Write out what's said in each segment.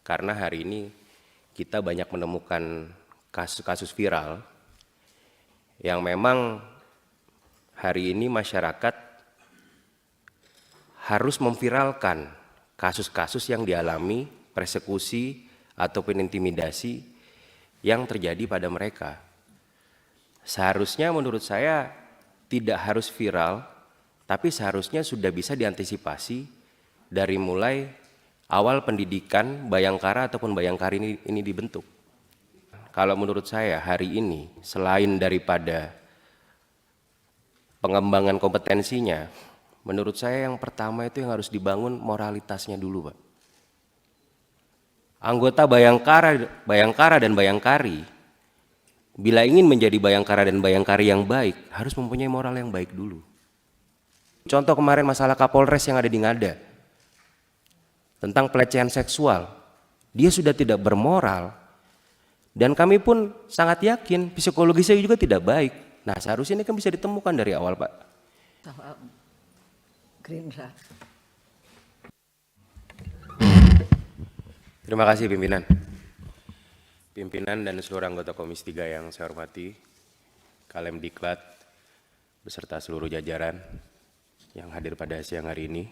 karena hari ini kita banyak menemukan kasus-kasus viral yang memang hari ini masyarakat harus memviralkan kasus-kasus yang dialami persekusi ataupun intimidasi yang terjadi pada mereka. Seharusnya menurut saya tidak harus viral, tapi seharusnya sudah bisa diantisipasi dari mulai awal pendidikan Bayangkara ataupun Bayangkari ini dibentuk. Kalau menurut saya hari ini selain daripada pengembangan kompetensinya, menurut saya yang pertama itu yang harus dibangun moralitasnya dulu, Pak. Anggota Bayangkara dan Bayangkari bila ingin menjadi Bayangkara dan Bayangkari yang baik harus mempunyai moral yang baik dulu. Contoh kemarin masalah Kapolres yang ada di Ngada tentang pelecehan seksual, dia sudah tidak bermoral dan kami pun sangat yakin psikologisnya juga tidak baik. Nah, seharusnya ini kan bisa ditemukan dari awal, Pak. Gerindra. Terima kasih pimpinan dan seluruh anggota Komisi 3 yang saya hormati, Kalemdiklat beserta seluruh jajaran yang hadir pada siang hari ini.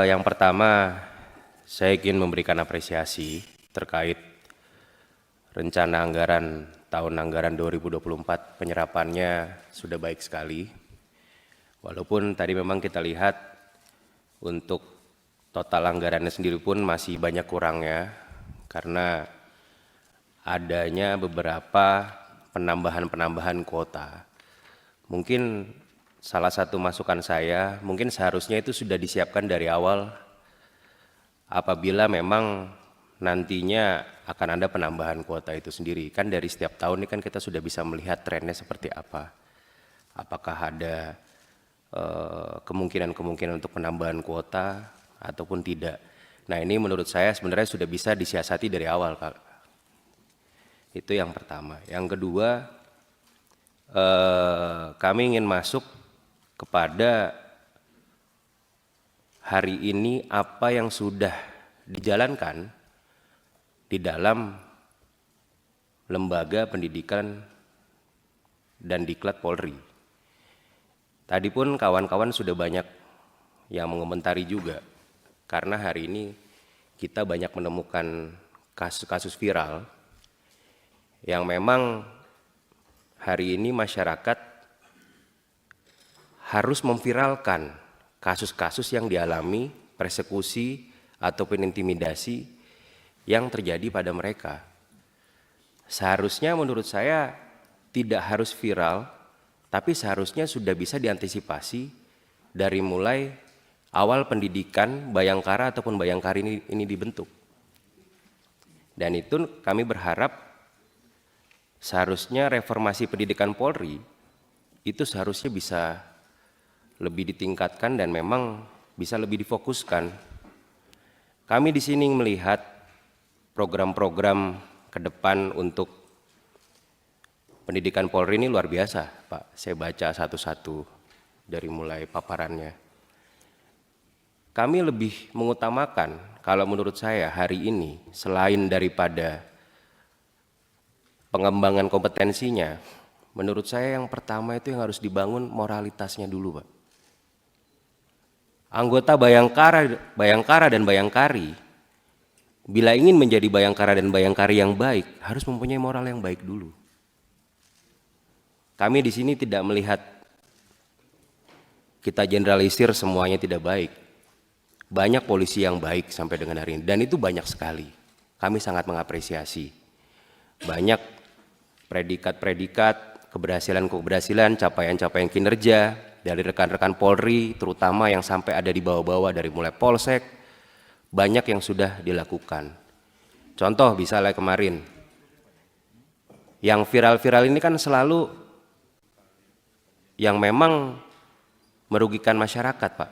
Yang pertama, saya ingin memberikan apresiasi terkait rencana anggaran tahun anggaran 2024, penyerapannya sudah baik sekali. Walaupun tadi memang kita lihat untuk total anggarannya sendiri pun masih banyak kurangnya karena adanya beberapa penambahan kuota. Mungkin salah satu masukan saya, mungkin seharusnya itu sudah disiapkan dari awal apabila memang nantinya akan ada penambahan kuota itu sendiri. Kan dari setiap tahun ini kan kita sudah bisa melihat trennya seperti apa. Apakah ada kemungkinan untuk penambahan kuota ataupun tidak. Nah, ini menurut saya sebenarnya sudah bisa disiasati dari awal, Kak. Itu yang pertama. Yang kedua, kami ingin masuk kepada hari ini apa yang sudah dijalankan di dalam lembaga pendidikan dan diklat Polri. Tadi pun kawan-kawan sudah banyak yang mengomentari juga, karena hari ini kita banyak menemukan kasus-kasus viral yang memang hari ini masyarakat harus memviralkan kasus-kasus yang dialami persekusi ataupun intimidasi yang terjadi pada mereka. Seharusnya menurut saya tidak harus viral, tapi seharusnya sudah bisa diantisipasi dari mulai awal pendidikan Bayangkara ataupun Bayangkari ini dibentuk. Dan itu kami berharap seharusnya reformasi pendidikan Polri itu seharusnya bisa lebih ditingkatkan dan memang bisa lebih difokuskan. Kami di sini melihat program-program ke depan untuk pendidikan Polri ini luar biasa, Pak. Saya baca satu-satu dari mulai paparannya. Kami lebih mengutamakan, kalau menurut saya hari ini, selain daripada pengembangan kompetensinya, menurut saya yang pertama itu yang harus dibangun moralitasnya dulu, Pak. Anggota Bayangkara dan Bayangkari, bila ingin menjadi Bayangkara dan Bayangkari yang baik, harus mempunyai moral yang baik dulu. Kami di sini tidak melihat kita generalisir semuanya tidak baik. Banyak polisi yang baik sampai dengan hari ini, dan itu banyak sekali. Kami sangat mengapresiasi. Banyak predikat-predikat, keberhasilan-keberhasilan, capaian-capaian kinerja dari rekan-rekan Polri, terutama yang sampai ada di bawah-bawah dari mulai Polsek, banyak yang sudah dilakukan. Contoh misalnya kemarin, yang viral-viral ini kan selalu yang memang merugikan masyarakat, Pak.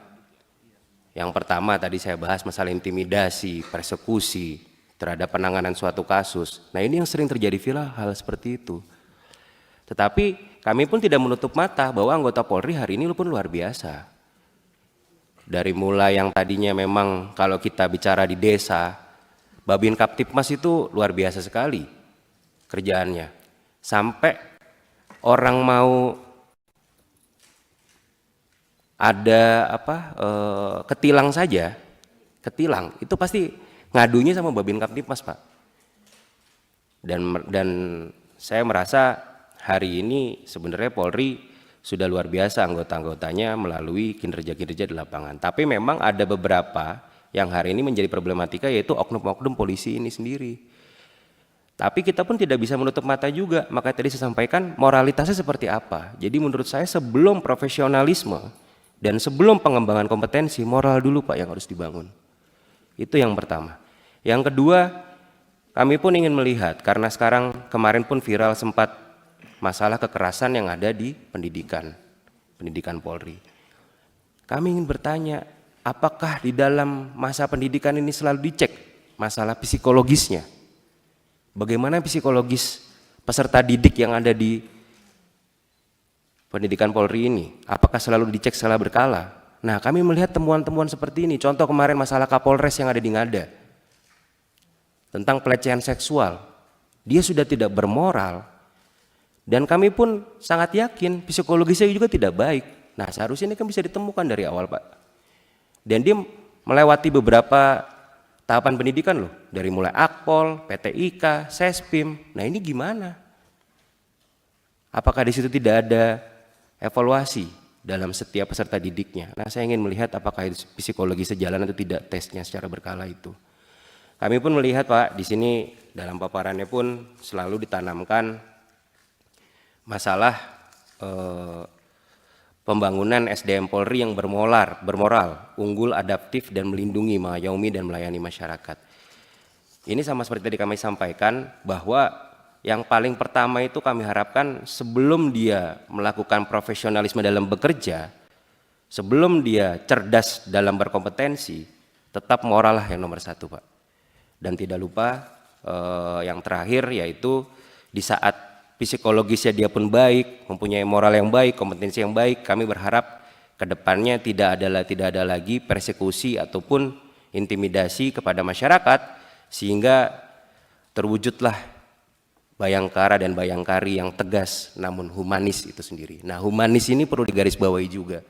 Yang pertama tadi saya bahas masalah intimidasi, persekusi terhadap penanganan suatu kasus. Nah, ini yang sering terjadi viral hal seperti itu. Tetapi kami pun tidak menutup mata bahwa anggota Polri hari ini pun luar biasa. Dari mulai yang tadinya memang kalau kita bicara di desa, Babin Kaptipmas itu luar biasa sekali kerjaannya. Sampai orang mau ada ketilang saja, ketilang itu pasti ngadunya sama Babin Kaptipmas, Pak. Dan saya merasa hari ini sebenarnya Polri sudah luar biasa anggota-anggotanya melalui kinerja-kinerja di lapangan. Tapi memang ada beberapa yang hari ini menjadi problematika, yaitu oknum-oknum polisi ini sendiri. Tapi kita pun tidak bisa menutup mata juga, makanya tadi saya sampaikan moralitasnya seperti apa. Jadi menurut saya sebelum profesionalisme dan sebelum pengembangan kompetensi, moral dulu Pak yang harus dibangun. Itu yang pertama. Yang kedua, kami pun ingin melihat, karena sekarang kemarin pun viral sempat masalah kekerasan yang ada di pendidikan Polri. Kami ingin bertanya, apakah di dalam masa pendidikan ini selalu dicek masalah psikologisnya? Bagaimana psikologis peserta didik yang ada di pendidikan Polri ini? Apakah selalu dicek secara berkala? Nah, kami melihat temuan-temuan seperti ini. Contoh kemarin masalah Kapolres yang ada di Ngada tentang pelecehan seksual. Dia sudah tidak bermoral, dan kami pun sangat yakin psikologisnya juga tidak baik. Nah, seharusnya ini kan bisa ditemukan dari awal, Pak. Dan dia melewati beberapa tahapan pendidikan loh, dari mulai Akpol, PTIK, Sespim. Nah, ini gimana? Apakah di situ tidak ada evaluasi dalam setiap peserta didiknya? Nah, saya ingin melihat apakah psikologi sejalan atau tidak tesnya secara berkala itu. Kami pun melihat Pak, di sini dalam paparannya pun selalu ditanamkan masalah pembangunan SDM Polri yang bermoral, unggul, adaptif, dan melindungi, mengayomi, dan melayani masyarakat. Ini sama seperti tadi kami sampaikan, bahwa yang paling pertama itu kami harapkan sebelum dia melakukan profesionalisme dalam bekerja, sebelum dia cerdas dalam berkompetensi, tetap moral lah yang nomor satu, Pak. Dan tidak lupa yang terakhir, yaitu di saat psikologisnya dia pun baik, mempunyai moral yang baik, kompetensi yang baik, kami berharap ke depannya tidak ada lagi persekusi ataupun intimidasi kepada masyarakat, sehingga terwujudlah Bayangkara dan Bayangkari yang tegas namun humanis itu sendiri. Nah, humanis ini perlu digarisbawahi juga,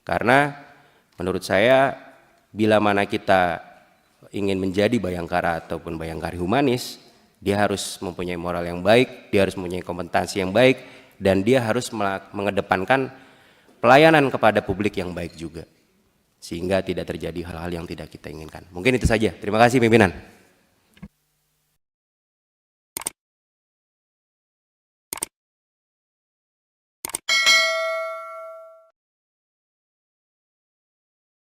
karena menurut saya bila mana kita ingin menjadi Bayangkara ataupun Bayangkari humanis, dia harus mempunyai moral yang baik, dia harus mempunyai kompetensi yang baik, dan dia harus mengedepankan pelayanan kepada publik yang baik juga, sehingga tidak terjadi hal-hal yang tidak kita inginkan. Mungkin itu saja. Terima kasih pimpinan.